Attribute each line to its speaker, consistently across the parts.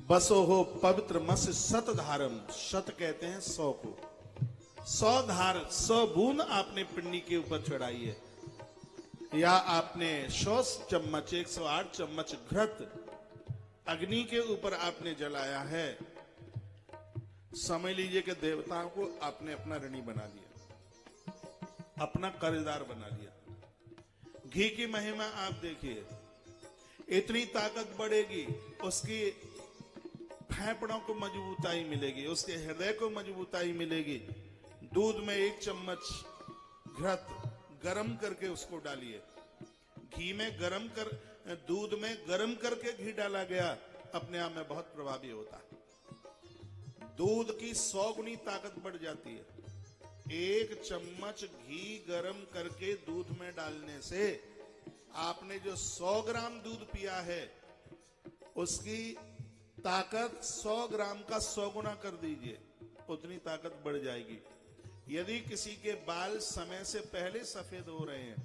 Speaker 1: बसो हो पवित्र मत्स्य शत धारम, शत कहते हैं 100 को, 100 धार 100 बूंद आपने पिंडी के ऊपर चढ़ाई है, या आपने 100 चम्मच 108 चम्मच घृत अग्नि के ऊपर आपने जलाया है। समझ लीजिए कि देवताओं को आपने अपना ऋणी बना लिया, अपना कर्जदार बना लिया। घी की महिमा आप देखिए, इतनी ताकत बढ़ेगी, उसकी फेफड़ों को मजबूताई मिलेगी, उसके हृदय को मजबूताई मिलेगी। दूध में 1 चम्मच घृत गरम करके उसको डालिए, घी में गरम कर, दूध में गरम करके घी डाला गया, अपने आप में बहुत प्रभावी होता है। दूध की 100 गुनी ताकत बढ़ जाती है। 1 चम्मच घी गरम करके दूध में डालने से आपने जो 100 ग्राम दूध पिया है, उसकी ताकत 100 ग्राम का 100 गुना कर दीजिए, उतनी ताकत बढ़ जाएगी। यदि किसी के बाल समय से पहले सफेद हो रहे हैं,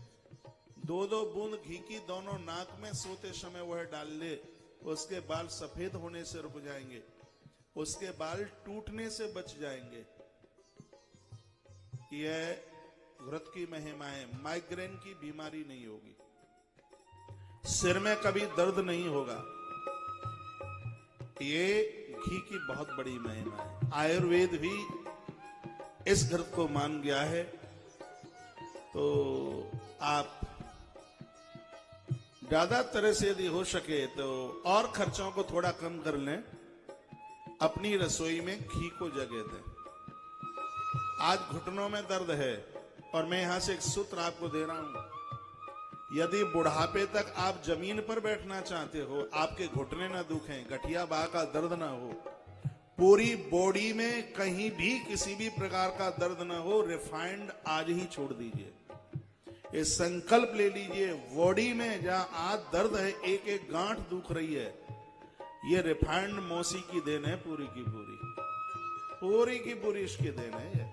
Speaker 1: 2-2 बूंद घी की दोनों नाक में सोते समय वह डाल ले, उसके बाल सफेद होने से रुक जाएंगे, उसके बाल टूटने से बच जाएंगे। यह घृत की महिमा है। माइग्रेन की बीमारी नहीं होगी, सिर में कभी दर्द नहीं होगा। ये घी की बहुत बड़ी महिमा है। आयुर्वेद भी इस घृत को मान गया है। तो आप ज्यादा तरह से यदि हो सके तो और खर्चों को थोड़ा कम कर लें, अपनी रसोई में घी को जगह दें। आज घुटनों में दर्द है और मैं यहां से एक सूत्र आपको दे रहा हूं, यदि बुढ़ापे तक आप जमीन पर बैठना चाहते हो, आपके घुटने ना दुखें, गठिया बाह का दर्द ना हो, पूरी बॉडी में कहीं भी किसी भी प्रकार का दर्द ना हो, रिफाइंड आज ही छोड़ दीजिए। ये संकल्प ले लीजिए, बॉडी में जहां आज दर्द है, एक एक गांठ दुख रही है, ये रिफाइंड मौसी की देन है, पूरी की पूरी इसकी देन है। ये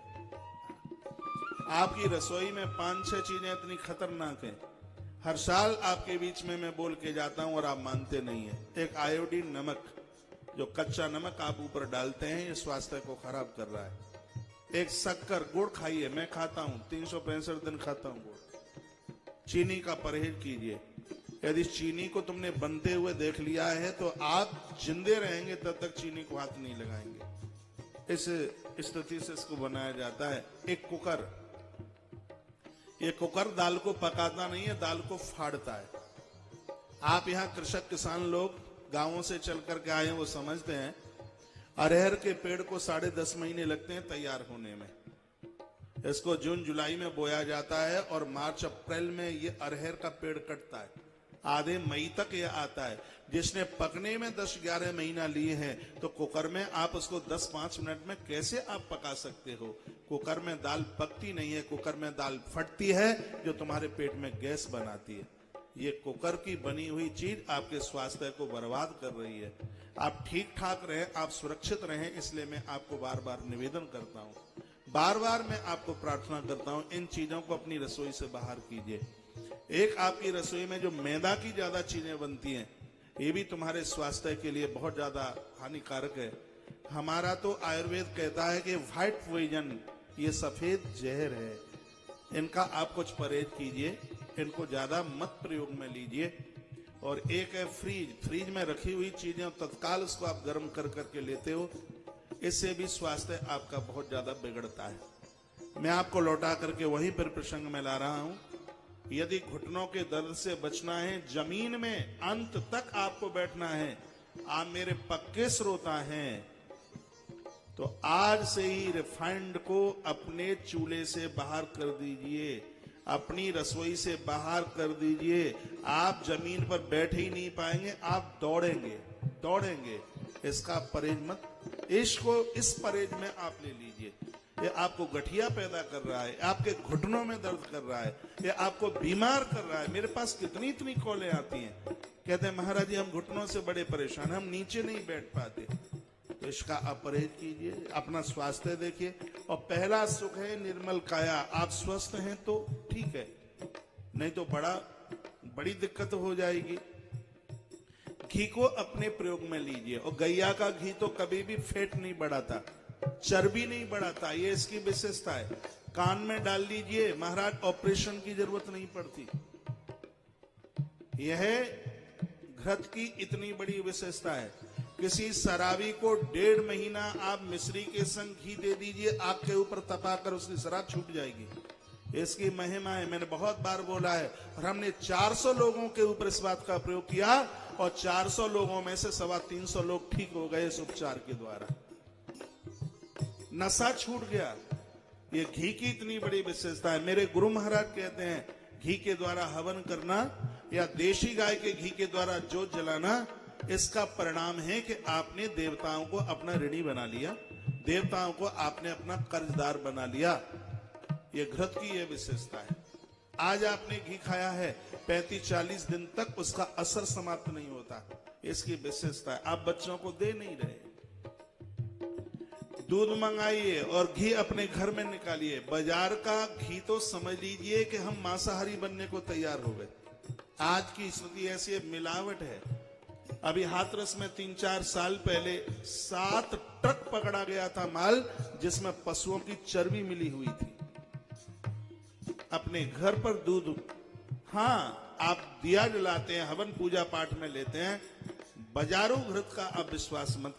Speaker 1: आपकी रसोई में 5-6 चीजें इतनी खतरनाक हैं, हर साल आपके बीच में मैं बोल के जाता हूं और आप मानते नहीं है। एक आयोडीन नमक, जो कच्चा नमक आप ऊपर डालते हैं, ये स्वास्थ्य को खराब कर रहा है। एक शक्कर, गुड़ खाइए, मैं खाता हूं, 365 दिन खाता हूं गुड़। चीनी का परहेज कीजिए। यदि चीनी को तुमने बनते हुए देख लिया है तो आप जिंदे रहेंगे, तब तक चीनी को हाथ नहीं लगाएंगे। इस स्थिति से इसको बनाया जाता है। एक कुकर, ये कुकर दाल को पकाता नहीं है, दाल को फाड़ता है। आप यहाँ कृषक किसान लोग गांवों से चल करके आए हैं, वो समझते हैं अरहर के पेड़ को 10.5 महीने लगते हैं तैयार होने में। इसको जून जुलाई में बोया जाता है और मार्च अप्रैल में ये अरहर का पेड़ कटता है, आधे मई तक ये आता है। जिसने पकने में 10-11 महीना लिए हैं, तो कुकर में आप उसको 10-5 मिनट में कैसे आप पका सकते हो? कुकर में दाल पकती नहीं है, कुकर में दाल फटती है, जो तुम्हारे पेट में गैस बनाती है। ये कुकर की बनी हुई चीज आपके स्वास्थ्य को बर्बाद कर रही है। आप ठीक ठाक रहें, आप सुरक्षित रहें, इसलिए मैं आपको बार बार निवेदन करता हूँ, बार बार मैं आपको प्रार्थना करता हूँ, इन चीजों को अपनी रसोई से बाहर कीजिए। एक आपकी रसोई में जो मैदा की ज्यादा चीजें बनती हैं, ये भी तुम्हारे स्वास्थ्य के लिए बहुत ज्यादा हानिकारक है। हमारा तो आयुर्वेद कहता है कि व्हाइट पॉइजन, ये सफेद जहर है, इनका आप कुछ परहेज कीजिए, इनको ज्यादा मत प्रयोग में लीजिए। और एक है फ्रीज, फ्रीज में रखी हुई चीजें तत्काल उसको आप गर्म कर करके लेते हो, इससे भी स्वास्थ्य आपका बहुत ज्यादा बिगड़ता है। मैं आपको लौटा करके वहीं पर प्रसंग में ला रहा हूं। यदि घुटनों के दर्द से बचना है, जमीन में अंत तक आपको बैठना है, आप मेरे पक्के श्रोता हैं, तो आज से ही रिफाइंड को अपने चूल्हे से बाहर कर दीजिए, अपनी रसोई से बाहर कर दीजिए। आप जमीन पर बैठ ही नहीं पाएंगे, आप दौड़ेंगे। इसका परहेज मत, इस परहेज में आप ले लीजिए। ये आपको गठिया पैदा कर रहा है, आपके घुटनों में दर्द कर रहा है, ये आपको बीमार कर रहा है। मेरे पास कितनी कॉलें आती हैं, कहते हैं महाराज जी हम घुटनों से बड़े परेशान, हम नीचे नहीं बैठ पाते। तो इसका आप परहेज कीजिए, अपना स्वास्थ्य देखिए। और पहला सुख है निर्मल काया। आप स्वस्थ हैं तो ठीक है, नहीं तो बड़ी दिक्कत हो जाएगी। घी को अपने प्रयोग में लीजिए। और गैया का घी तो कभी भी फैट नहीं बढ़ाता, चर्बी नहीं बढ़ाता, ये इसकी विशेषता है। कान में डाल लीजिए महाराज, ऑपरेशन की जरूरत नहीं पड़ती। यह घृत की इतनी बड़ी विशेषता है। किसी शराबी को 1.5 महीना आप मिश्री के संग घी दे दीजिए, आग के ऊपर तपाकर उसकी शराब छूट जाएगी। इसकी महिमा है, मैंने बहुत बार बोला है। और हमने 400 लोगों के ऊपर इस बात का प्रयोग किया और 400 लोगों में से 325 लोग ठीक हो गए इस उपचार के द्वारा। नशा छूट गया। ये घी की इतनी बड़ी विशेषता है। मेरे गुरु महाराज कहते हैं घी के द्वारा हवन करना या देशी गाय के घी के द्वारा जोत जलाना, इसका परिणाम है कि आपने देवताओं को अपना ऋणी बना लिया, देवताओं को आपने अपना कर्जदार बना लिया। ये घृत की ये विशेषता है। आज आपने घी खाया है, 35-40 दिन तक उसका असर समाप्त नहीं होता। इसकी विशेषता है। आप बच्चों को दे नहीं रहे, दूध मंगाइए और घी अपने घर में निकालिए। बाजार का घी तो समझ लीजिए कि हम मांसाहारी बनने को तैयार हो गए। आज की स्थिति ऐसी है, मिलावट है। अभी हाथरस में 3-4 साल पहले 7 ट्रक पकड़ा गया था माल, जिसमें पशुओं की चर्बी मिली हुई थी। अपने घर पर दूध, हाँ आप दिया जलाते हैं, हवन पूजा पाठ में लेते हैं, बाजारू घृत का आप विश्वास मत